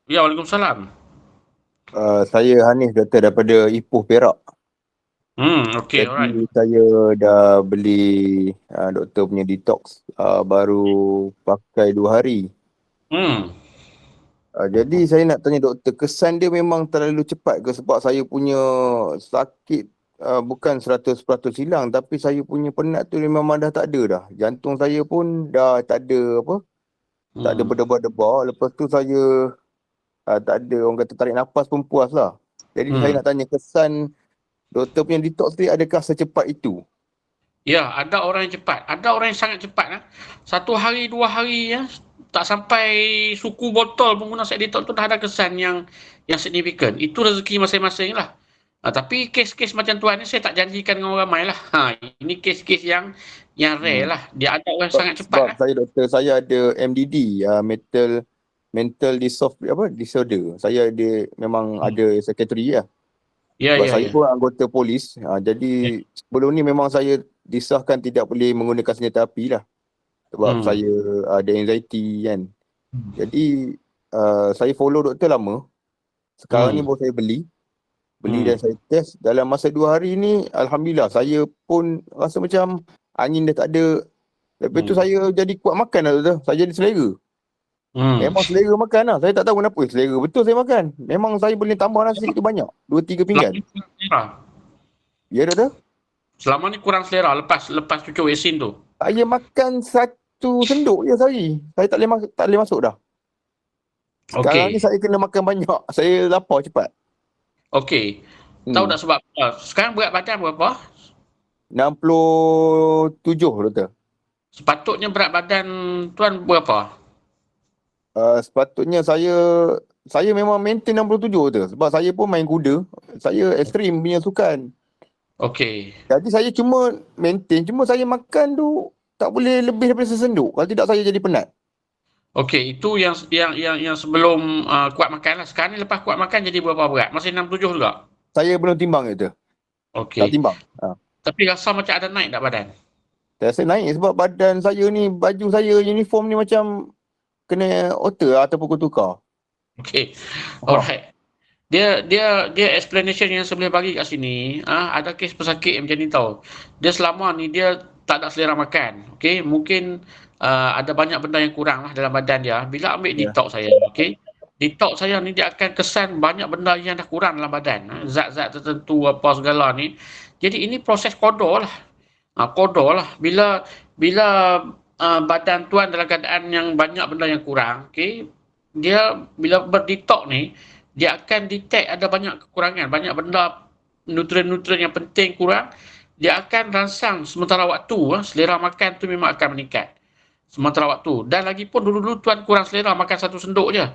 Ya, Waalaikumsalam. Saya Hanif, doktor daripada Ipoh, Perak. Okey, Jadi alright. saya dah beli doktor punya detox baru pakai 2 hari. Hmm, Jadi saya nak tanya doktor, kesan dia memang terlalu cepat ke sebab saya punya sakit bukan 100% hilang, tapi saya punya penat tu memang dah tak ada dah. Jantung saya pun dah tak ada apa, tak ada hmm, berdebar-debar. Lepas tu saya tak ada, orang kata tarik nafas pun puas lah. Jadi saya hmm. nak tanya kesan doktor punya detox ni adakah secepat itu? Ya, ada orang yang cepat, ada orang yang sangat cepat, 1 hari, 2 hari, tak sampai suku botol pun guna Seditok tu dah ada kesan yang signifikan. Itu rezeki masing-masing lah. Tapi kes-kes macam tuan ni saya tak janjikan dengan orang ramai lah. Ini kes-kes yang rare Hmm. lah. Dia ada orang Sebab, sangat cepat sebab lah. saya doktor, saya ada MDD, mental disorder. Saya ada, memang Hmm. ada secretary lah. Ya, Sebab ya, saya ya. pun anggota polis. Jadi Ya. sebelum ni memang saya disahkan tidak boleh menggunakan senjata api lah. Sebab Hmm. saya ada anxiety kan. Hmm. Jadi saya follow doktor lama. Sekarang ni Hmm. baru saya beli Hmm. dan saya test. Dalam masa 2 hari ni, Alhamdulillah, saya pun rasa macam angin dah tak ada. Lepas tu Hmm. saya jadi kuat makan lah tu. Saya jadi selera. Hmm. Memang selera makan lah. Saya tak tahu kenapa. Selera betul saya makan. Memang saya boleh tambah nasi tu banyak. 2-3 Selama pinggan. ni kurang selera. Ya doktor? Selama ni kurang selera lepas lepas cucuk asin tu. Saya makan satu senduk je sehari. Saya tak boleh masuk dah. Sekarang ni Okey. saya kena makan banyak. Saya lapar cepat. Okey. Tahu Hmm. tak sebab apa? Sekarang berat badan berapa? 67 doktor. Sepatutnya berat badan tuan berapa? Sepatutnya saya memang maintain 67 tu. Sebab saya pun main kuda. Saya ekstrim punya sukan. Okey. Jadi saya cuma maintain. Cuma saya makan tu tak boleh lebih daripada sesenduk. Kalau tidak saya jadi penat. Okey, itu yang sebelum kuat makan lah. Sekarang ni lepas kuat makan jadi berapa berat? Masih 67 juga? Saya belum timbang itu. Tak Okey. timbang. Tapi rasa macam ada naik tak badan? Saya rasa naik sebab badan saya ni, baju saya, uniform ni macam kena alter ataupun tukar. Okey. Ha. Alright. Dia explanation yang saya boleh bagi kat sini, ada kes pesakit yang macam ni tau. Dia selama ni dia tak ada selera makan. Okey, mungkin ada banyak benda yang kurang lah dalam badan dia. Bila ambil Ya. detox saya, okey. Detox saya ni dia akan kesan banyak benda yang dah kurang dalam badan. Zat-zat tertentu apa segala ni. Jadi ini proses kodol lah. Kodol lah. Bila bila badan tuan dalam keadaan yang banyak benda yang kurang, okey. Dia bila berdetox ni, dia akan detect ada banyak kekurangan, banyak benda nutrien-nutrien yang penting kurang, dia akan rangsang sementara waktu, selera makan tu memang akan meningkat sementara waktu. Dan lagi pun dulu-dulu tuan kurang selera makan satu senduk je. Ya.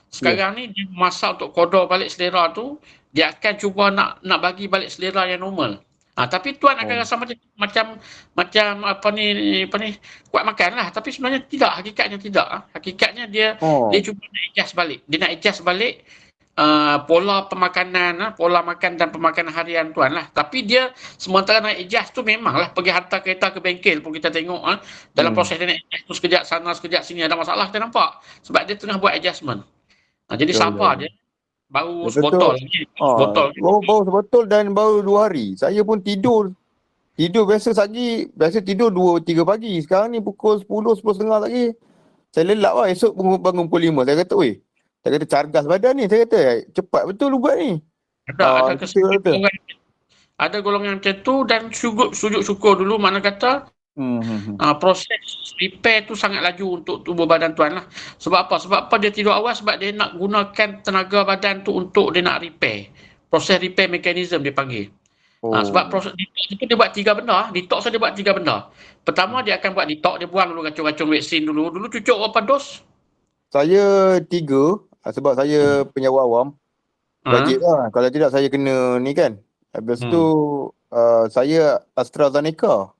Sekarang ni dia masak untuk kodok balik selera tu, dia akan cuba nak bagi balik selera yang normal. Tapi tuan akan Oh. rasa macam apa ni kuat makan lah, tapi sebenarnya tidak, hakikatnya tidak. Hakikatnya dia Oh. cuba nak adjust balik. Dia nak adjust balik pola pemakanan, pola makan dan pemakanan harian tuan lah. Tapi dia sementara nak adjust tu memanglah pergi hantar kereta ke bengkel pun kita tengok dalam Hmm. proses dia nak adjust tu sekejap sana sekejap sini ada masalah kita nampak. Sebab dia tengah buat adjustment. Jadi Betul, sabar betul. je. Baru Lepas tu, sebotol lagi. Sebotol. baru sebotol dan baru 2 hari. Saya pun tidur. Tidur biasa tidur 2-3 pagi. Sekarang ni pukul 10, 10.30 lagi. Saya lelap lah. Esok bangun pukul 5. Saya kata, saya kata cargas badan ni. Saya kata, cepat betul ubat ni. Ada Kita kesan kata. orang, ada golongan macam tu dan sujud syukur dulu mana kata Hmm. proses repair tu sangat laju untuk tubuh badan tuan lah. Sebab apa? Sebab apa dia tidur awal? Sebab dia nak gunakan tenaga badan tu untuk dia nak repair. Proses repair mechanism dia panggil. Sebab Oh. proses detox itu dia buat 3 benda. Detox dia buat 3 benda. Pertama dia akan buat detox, dia buang dulu racun-racun vaksin dulu. Dulu cucuk berapa dos? Saya 3 sebab saya penyewa awam. Ha? Wajib lah. Kalau tidak saya kena ni kan. Habis tu Hmm. saya AstraZeneca.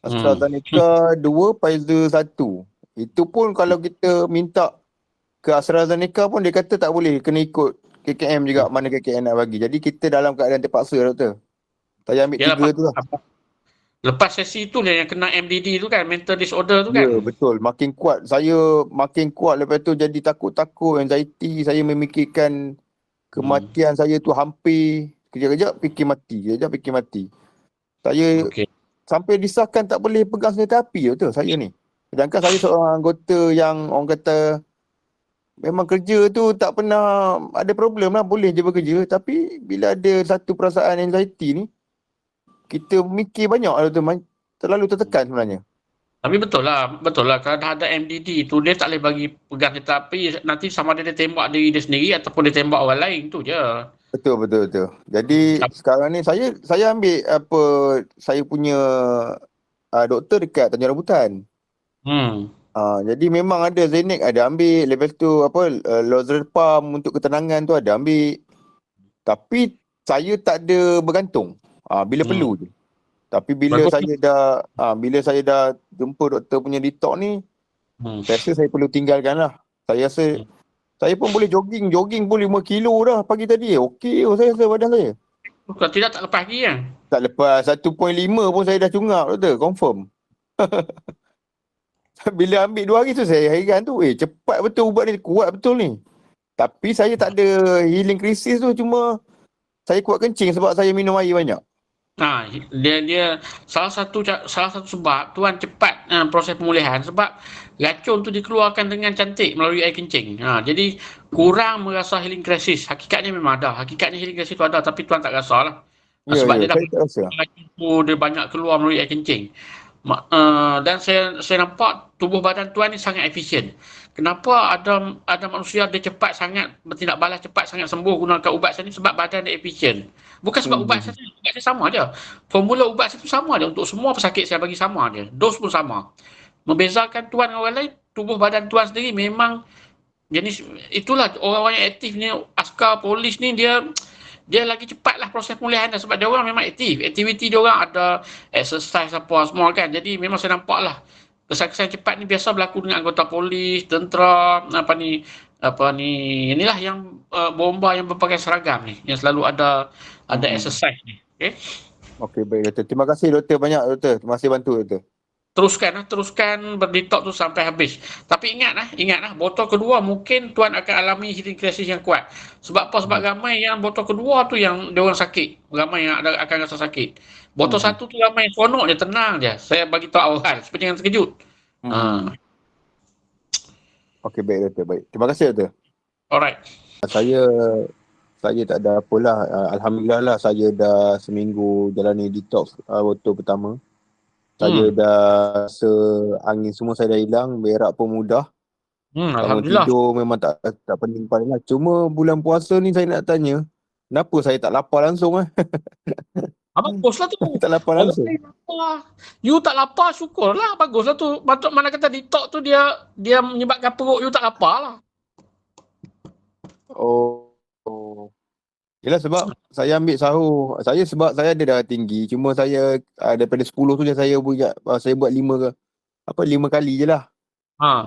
Hmm. AstraZeneca 2, Pfizer 1. Itu pun kalau kita minta ke AstraZeneca pun dia kata tak boleh. Kena ikut KKM juga mana KKM nak bagi. Jadi kita dalam keadaan terpaksa doktor. Saya ambil Yalah, 3 tu lah. Lepas sesi tu lah yang kena MDD tu kan, mental disorder tu Ya, kan. betul. Makin kuat. Saya makin kuat. Lepas tu jadi takut-takut, anxiety. Saya memikirkan kematian saya tu hampir. Kejap-kejap fikir mati. Kejap-kejap fikir mati. Saya Okey. sampai disahkan tak boleh pegang senjata api tu saya ni. Sedangkan saya seorang anggota yang orang kata memang kerja tu tak pernah ada problem lah. Boleh je bekerja. Tapi bila ada satu perasaan anxiety ni, kita mikir banyak lah tu. Terlalu tertekan sebenarnya. Tapi betul lah kalau dah ada MDD tu dia tak boleh bagi pegang senjata api, nanti sama ada dia tembak diri dia sendiri ataupun dia tembak orang lain tu je. Betul, betul, betul. Jadi sekarang ni saya ambil saya punya doktor dekat Tanjung Rambutan. Hmm. Jadi memang ada Zainic ada ambil, lepas tu Lozerpam untuk ketenangan tu ada ambil. Tapi saya tak ada bergantung. Bila perlu je. Tapi Bagus. bila saya dah jumpa doktor punya detox ni, saya rasa saya perlu tinggalkan lah. Saya rasa saya pun boleh jogging pun 5 kilo dah pagi tadi. Okey saya rasa badan saya. Kalau tidak tak lepas lagi kan. Tak lepas 1.5 pun saya dah cungap doktor, confirm. Bila ambil 2 hari tu saya hairan tu, cepat betul ubat ni, kuat betul ni. Tapi saya tak ada healing crisis tu, cuma saya kuat kencing sebab saya minum air banyak. Dia salah satu sebab tuan cepat proses pemulihan sebab racun tu dikeluarkan dengan cantik melalui air kencing. Jadi kurang merasa healing crisis. Hakikatnya memang ada. Hakikatnya healing crisis tu ada tapi tuan tak rasa lah. Ya, Sebab dia dah saya tak rasa. racun tu dia banyak keluar melalui air kencing. Dan saya nampak tubuh badan tuan ni sangat efisien. Kenapa ada manusia dia cepat sangat bertindak balas, cepat sangat sembuh gunakan ubat saya ni sebab badan dia efisien. Bukan sebab ubat saya sama je. Formula ubat saya tu sama je untuk semua pesakit saya bagi sama je. Dos pun sama. Membezakan tuan dengan orang lain, tubuh badan tuan sendiri memang jenis itulah orang-orang yang aktif ni, askar polis ni dia lagi cepatlah proses pemulihan sebab dia orang memang aktif. Aktiviti dia orang ada exercise apa semua kan. Jadi memang saya nampak lah kesan-kesan cepat ni biasa berlaku dengan anggota polis, tentera, inilah yang bomba yang berpakaian seragam ni yang selalu ada exercise ni. Okey, baik doktor. Terima kasih doktor banyak doktor. Terima kasih bantu doktor. Teruskan berdetox tu sampai habis. Tapi ingatlah botol kedua mungkin tuan akan alami healing crisis yang kuat. Sebab apa? Sebab ramai yang botol kedua tu yang dia orang sakit. Ramai yang akan rasa sakit. Botol satu tu ramai yang seronok je, tenang je. Saya bagi tahu awal supaya jangan terkejut. Okey, baik doktor, baik. Terima kasih doktor. Alright. Saya tak ada apalah. Alhamdulillah lah saya dah seminggu jalani detox botol pertama. Saya dah rasa angin semua saya dah hilang, berak pun mudah. Bangun tidur memang tak pening kepala lah. Cuma bulan puasa ni saya nak tanya, kenapa saya tak lapar langsung Baguslah tu. tak lapar langsung. You tak lapar, syukurlah. Baguslah tu. Mana kata detox tu dia menyebabkan perut you tak lapar lah. Oh. Yelah sebab saya ambil sahur. Sebab saya ada darah tinggi. Cuma saya daripada 10 tu je saya buat 5 kali je lah.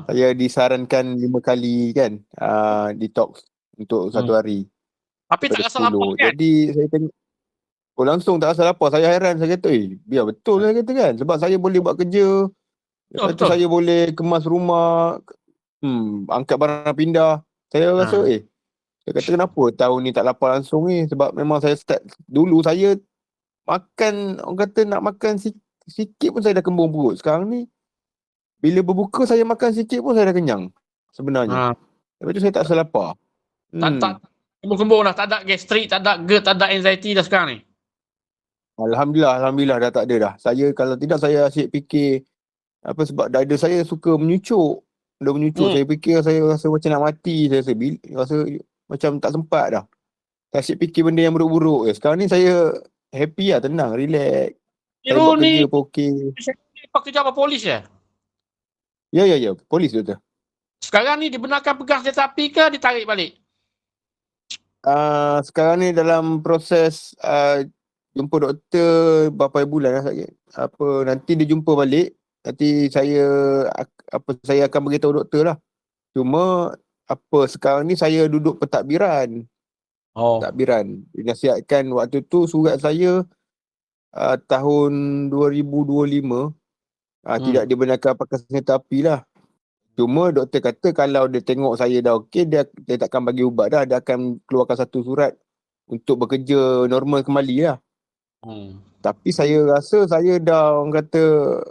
Saya disarankan 5 kali kan detox untuk 1 hari. Tapi tak rasa lapar kan? Jadi saya tengok langsung tak rasa lapar. Saya heran. Saya kata biar betul saya kata kan. Sebab saya boleh buat kerja. Lepas tu saya boleh kemas rumah. Angkat barang pindah. Saya rasa saya kata kenapa tahun ni tak lapar langsung ni. Sebab memang saya start dulu saya makan, orang kata nak makan sikit pun saya dah kembung perut. Sekarang ni bila berbuka saya makan sikit pun saya dah kenyang sebenarnya. Lepas tu saya tak rasa lapar. Tak kembung-kembung dah. Tak ada gastrik, tak ada GERD, tak ada anxiety dah sekarang ni. Alhamdulillah dah tak ada dah. Saya kalau tidak saya asyik fikir sebab dada saya suka menyucuk. Saya fikir saya rasa macam nak mati. Saya rasa macam tak sempat dah. Saya asyik fikir benda yang buruk-buruk. Sekarang ni saya happy lah, tenang, relax. Saya buat kerja pun okey. Apa kerja apa polis ya? Ya, polis doktor. Sekarang ni dibenarkan pegang senjata api ke ditarik balik? Sekarang ni dalam proses jumpa doktor berapa bulan lah sakit. Nanti dia jumpa balik. Nanti saya akan beritahu doktor lah. Cuma sekarang ni saya duduk pentadbiran. Pentadbiran. Dinasihatkan waktu tu surat saya tahun 2025 tidak dibenarkan pakai senjata api lah. Cuma doktor kata kalau dia tengok saya dah okey, dia takkan bagi ubat dah. Dia akan keluarkan satu surat untuk bekerja normal kembali lah. Tapi saya rasa saya dah orang kata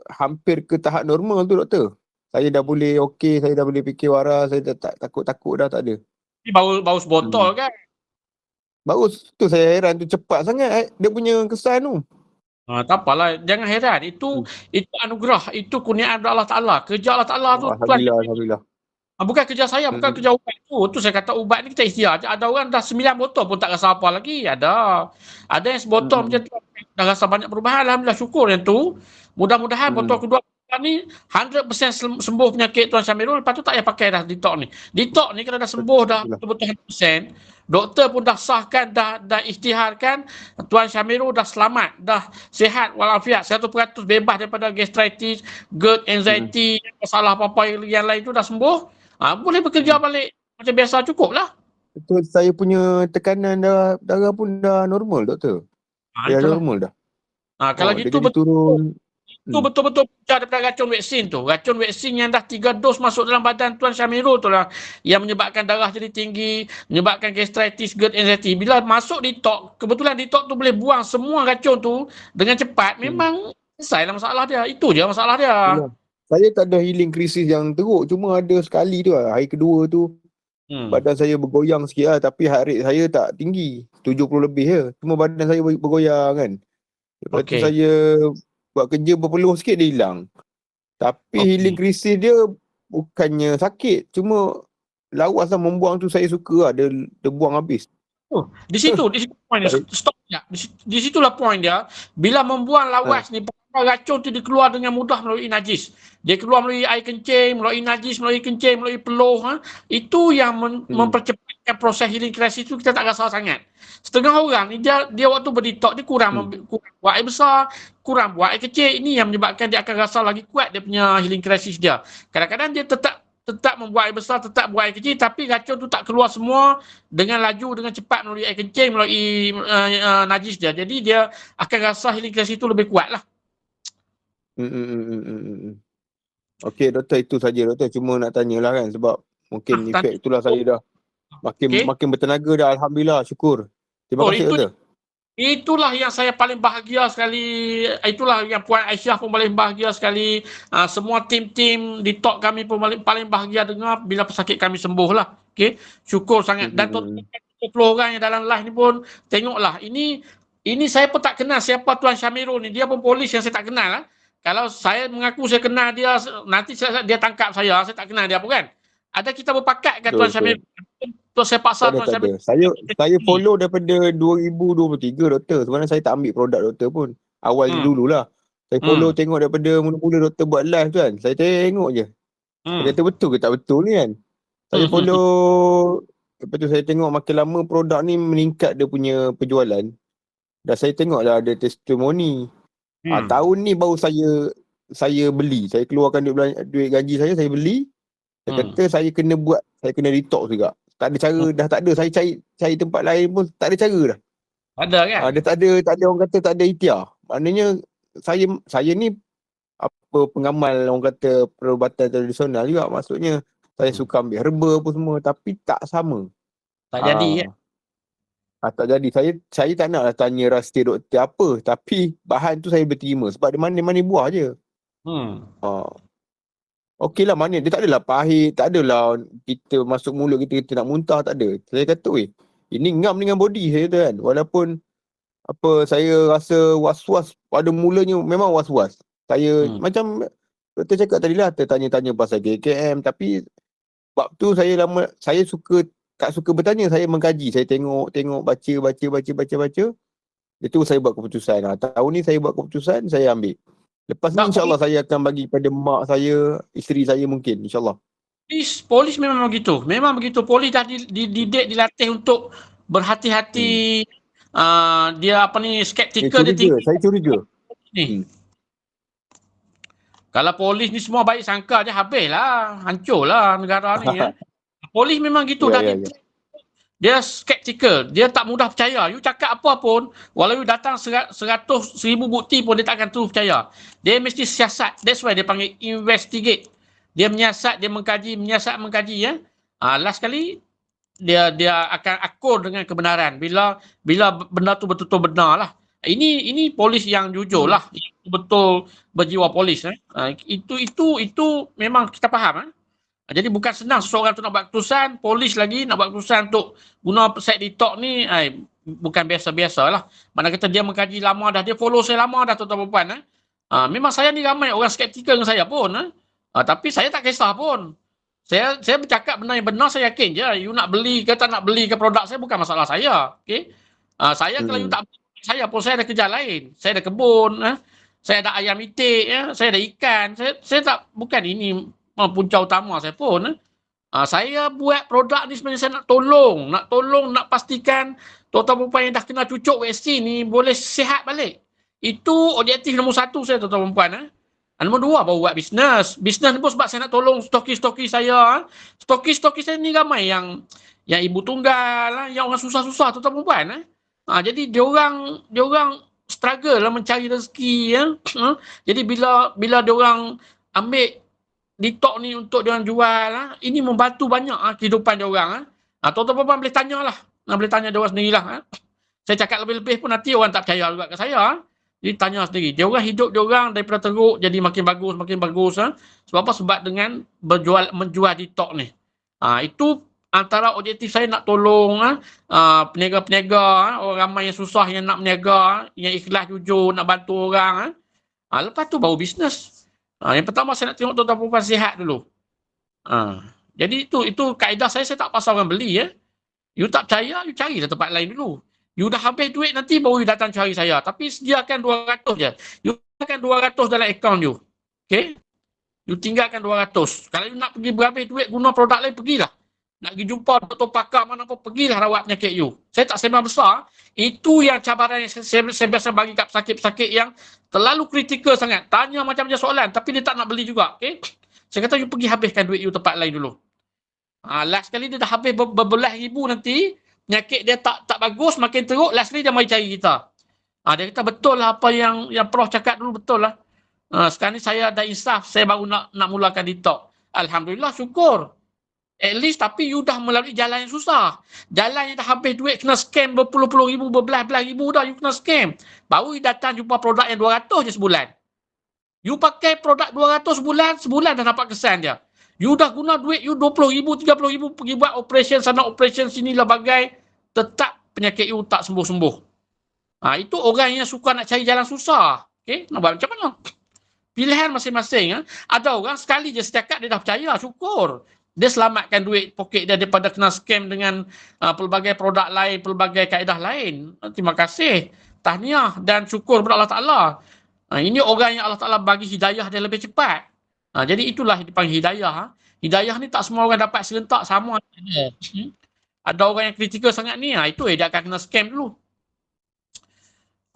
hampir ke tahap normal tu doktor. Saya dah boleh okey, saya dah boleh fikir waras, saya dah tak takut-takut dah, tak ada. Ni baru sebotol kan? Baru tu saya heran tu cepat sangat dia punya kesan tu. Tak apalah, jangan heran. Itu anugerah, itu kurniaan Allah Ta'ala. Kerja Allah Ta'ala tu Tuhan. Alhamdulillah. Bukan kerja saya, bukan kerja ubat tu. Tu saya kata ubat ni kita ikhtiar je. Ada orang dah 9 botol pun tak rasa apa lagi. Ada yang sebotol macam tu dah rasa banyak perubahan. Alhamdulillah, syukur yang tu. Mudah-mudahan botol kedua ni 100% sembuh penyakit Tuan Syamirul. Lepas tu tak payah pakai dah detox ni. Detox ni kalau dah sembuh dah betul-betul 100%, doktor pun dah sahkan, dah ikhtiharkan Tuan Syamirul dah selamat, dah sihat walafiat, 100% bebas daripada gastritis, GERD, anxiety, masalah apa-apa yang lain tu dah sembuh. Boleh bekerja balik macam biasa, cukup lah. Betul, saya punya tekanan darah pun dah normal doktor. Dah normal dah. Kalau gitu betul-betul daripada racun vaksin tu. Racun vaksin yang dah 3 dos masuk dalam badan Tuan Syamirul tu lah yang menyebabkan darah jadi tinggi, menyebabkan gastritis, GERD, anxiety. Bila masuk detox, kebetulan detox tu boleh buang semua racun tu dengan cepat, memang selesailah masalah dia. Itu je masalah dia. Saya tak ada healing krisis yang teruk, cuma ada sekali tu lah, hari kedua tu badan saya bergoyang sikit lah, tapi heart rate saya tak tinggi, 70 lebih je, cuma badan saya bergoyang kan. Lepas tu saya buat kerja berpeluh sikit, dia hilang. Tapi healing krisis dia bukannya sakit, cuma lawas lah membuang tu, saya suka lah, dia buang habis. Di situ point dia. Stop sekejap. Di situlah point dia. Bila membuang lawas ni, racun tu dia keluar dengan mudah melalui najis. Dia keluar melalui air kencing, melalui najis, melalui kencing, melalui peluh. Itu yang mempercepatkan proses healing krisis tu, kita tak rasa sangat. Setengah orang ni dia waktu berdetox dia kurang buat air besar, kurang buat air kecil. Ini yang menyebabkan dia akan rasa lagi kuat dia punya healing krisis dia. Kadang-kadang dia tetap membuat air besar, tetap buat air kecil, tapi racun tu tak keluar semua dengan laju, dengan cepat melalui air kencing, melalui najis dia. Jadi dia akan rasa healing krisis tu lebih kuat lah. Okey doktor, itu saja doktor, cuma nak tanyalah kan, sebab mungkin efek itulah saya dah makin bertenaga dah, alhamdulillah, syukur. Terima kasih doktor. Itulah yang saya paling bahagia sekali. Itulah yang Puan Aisyah pun paling bahagia sekali. Semua tim-tim detox kami pun paling bahagia dengar bila pesakit kami sembuh lah. Okay? Syukur sangat. Dan 20 orang yang dalam live ni pun tengoklah. Ini saya pun tak kenal siapa Tuan Syamirul ni. Dia pun polis yang saya tak kenal lah. Kalau saya mengaku saya kenal dia, nanti dia tangkap saya tak kenal dia pun kan. Ada kita berpakat kan Tuan Syamirul? Terus saya paksa Tuan Syamirul. Saya follow daripada 2023 doktor. Sebenarnya saya tak ambil produk doktor pun. Awal dululah. Saya follow tengok daripada mula-mula doktor buat live tu kan. Saya tengok je. Saya kata betul ke tak betul ni kan. Saya follow. Lepas tu saya tengok makin lama produk ni meningkat dia punya penjualan. Dan saya tengok dah ada testimoni. Tahun ni baru saya beli. Saya keluarkan duit gaji saya beli. Saya kata saya kena detox juga. Tak ada cara, dah tak ada. Saya cari tempat lain pun tak ada cara dah. Ada kan? Dia tak ada orang kata tak ada ikhtiar. Maknanya saya ni apa pengamal orang kata perubatan tradisional juga. Maksudnya saya suka ambil herba apa semua, tapi tak sama. Tak jadi kan? Tak jadi. Saya tak nak lah tanya rasa doktor apa, tapi bahan tu saya berterima sebab dia manis-manis buah je. Okey lah, manis. Dia tak adalah pahit, tak adalah kita masuk mulut kita nak muntah, tak ada. Saya kata, ini ngam dengan body saya kata kan. Walaupun saya rasa was-was pada mulanya, memang was-was. Saya macam doktor cakap tadi lah, tertanya-tanya pasal KKM, tapi sebab tu saya tak suka bertanya, saya mengkaji, saya tengok, baca. Itu saya buat keputusan. Tahun ni saya buat keputusan, saya ambil. Lepas ni insyaAllah saya akan bagi pada mak saya, isteri saya mungkin, insyaAllah. Polis memang begitu. Memang begitu. Polis dah dididik, dilatih untuk berhati-hati. Dia skeptikal. Saya curiga. Kalau polis ni semua baik sangka je, habislah. Hancurlah negara ni. Ya. Polis memang gitu. Dia skeptical. Dia tak mudah percaya. You cakap apa pun, walau you datang 100,000 bukti pun dia tak akan terus percaya. Dia mesti siasat. That's why dia panggil investigate. Dia menyiasat, dia mengkaji, menyiasat, mengkaji. Ya. Last kali, dia akan akur dengan kebenaran. Bila benda tu betul-betul benar lah. Ini polis yang jujur lah. Betul berjiwa polis. Itu memang kita faham. Jadi bukan senang seseorang tu nak buat keputusan, polis lagi nak buat keputusan untuk guna set detox ni, bukan biasa-biasa lah. Mana kata dia mengkaji lama dah, dia follow saya lama dah tuan-tuan perempuan. Memang saya ni ramai orang skeptikal dengan saya pun. Tapi saya tak kisah pun. Saya bercakap benda yang benar, saya yakin je. You nak beli ke tak nak beli ke produk saya, bukan masalah saya. Okay? Saya kalau you tak beli, saya pun saya ada kerja lain. Saya ada kebun, saya ada ayam itik, saya ada ikan. Saya tak, bukan ini punca utama saya pun. Saya buat produk ni sebenarnya saya nak tolong, nak pastikan tuan-tuan perempuan yang dah kena cucuk vaksin ni boleh sihat balik. Itu objektif nombor 1 saya tuan-tuan perempuan. Nombor 2 baru buat bisnes. Bisnes ni pun sebab saya nak tolong stokis-stokis saya. Stokis-stokis saya ni ramai yang ibu tunggal, yang orang susah-susah tuan-tuan perempuan. Jadi diorang struggle lah mencari rezeki. Jadi bila diorang ambil detox ni untuk diorang jual, ini membantu banyak kehidupan diorang. Tuan-tuan perempuan boleh tanya lah. Boleh tanya diorang sendirilah. Saya cakap lebih-lebih pun nanti orang tak percaya juga ke saya. Jadi tanya sendiri. Diorang hidup diorang daripada teruk jadi makin bagus. Sebab apa? Sebab dengan menjual detox ni. Itu antara objektif saya nak tolong peniaga-peniaga, orang ramai yang susah yang nak meniaga, yang ikhlas jujur nak bantu orang. Lepas tu baru bisnes. Yang pertama saya nak tengok tuan-tuan perempuan sihat dulu. Jadi itu kaedah saya tak pasal orang beli. You tak percaya, you carilah tempat lain dulu. You dah habis duit nanti baru you datang cari saya. Tapi sediakan 200 je. You tinggalkan 200 dalam akaun you. Okay? You tinggalkan 200. Kalau you nak pergi berhabis duit guna produk lain, pergilah. Nak pergi jumpa doktor pakar mana pun, pergilah rawat penyakit you. Saya tak sembang besar. Itu yang cabaran yang saya biasa bagi kat pesakit-pesakit yang terlalu kritikal sangat. Tanya macam-macam soalan tapi dia tak nak beli juga. Okay? Saya kata you pergi habiskan duit you tempat lain dulu. Last kali dia dah habis berbelas ribu nanti, penyakit dia tak bagus, makin teruk, last kali dia mari cari kita. Dia kata betul lah apa yang Prof cakap dulu, betul lah. Sekarang ni saya dah insaf, saya baru nak mulakan detox. Alhamdulillah, syukur. At least, tapi you dah melalui jalan yang susah. Jalan yang dah habis duit, kena scam berpuluh-puluh ribu, berbelas-belas ribu dah, you kena scam. Baru you datang jumpa produk yang 200 je sebulan. You pakai produk 200 sebulan dah dapat kesan dia. You dah guna duit you 20 ribu, 30 ribu pergi buat operation sana, operation sini lah bagai, tetap penyakit you tak sembuh-sembuh. Itu orang yang suka nak cari jalan susah. Okay? Nak buat macam mana? Pilihan masing-masing. Ada orang sekali je setakat dia dah percaya, syukur. Dia selamatkan duit poket dia daripada kena scam dengan pelbagai produk lain, pelbagai kaedah lain. Terima kasih. Tahniah dan syukur kepada Allah Ta'ala. Ini orang yang Allah Ta'ala bagi hidayah dia lebih cepat. Jadi itulah yang dipanggil hidayah. Hidayah ni tak semua orang dapat serentak sama. Ada orang yang kritikal sangat ni, itu dia akan kena scam dulu.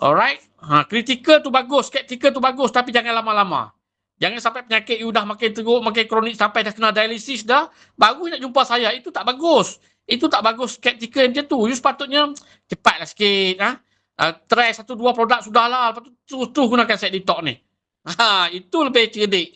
Alright. Kritikal tu bagus, skeptikal tu bagus, tapi jangan lama-lama. Jangan sampai penyakit you dah makin teruk, makin kronik sampai dah kena dialisis dah, baru nak jumpa saya. Itu tak bagus. Itu tak bagus skeptikal macam tu. You sepatutnya cepatlah sikit. Try 1-2 produk sudahlah. Lepas tu terus gunakan set detox ni. Itu lebih cerdik.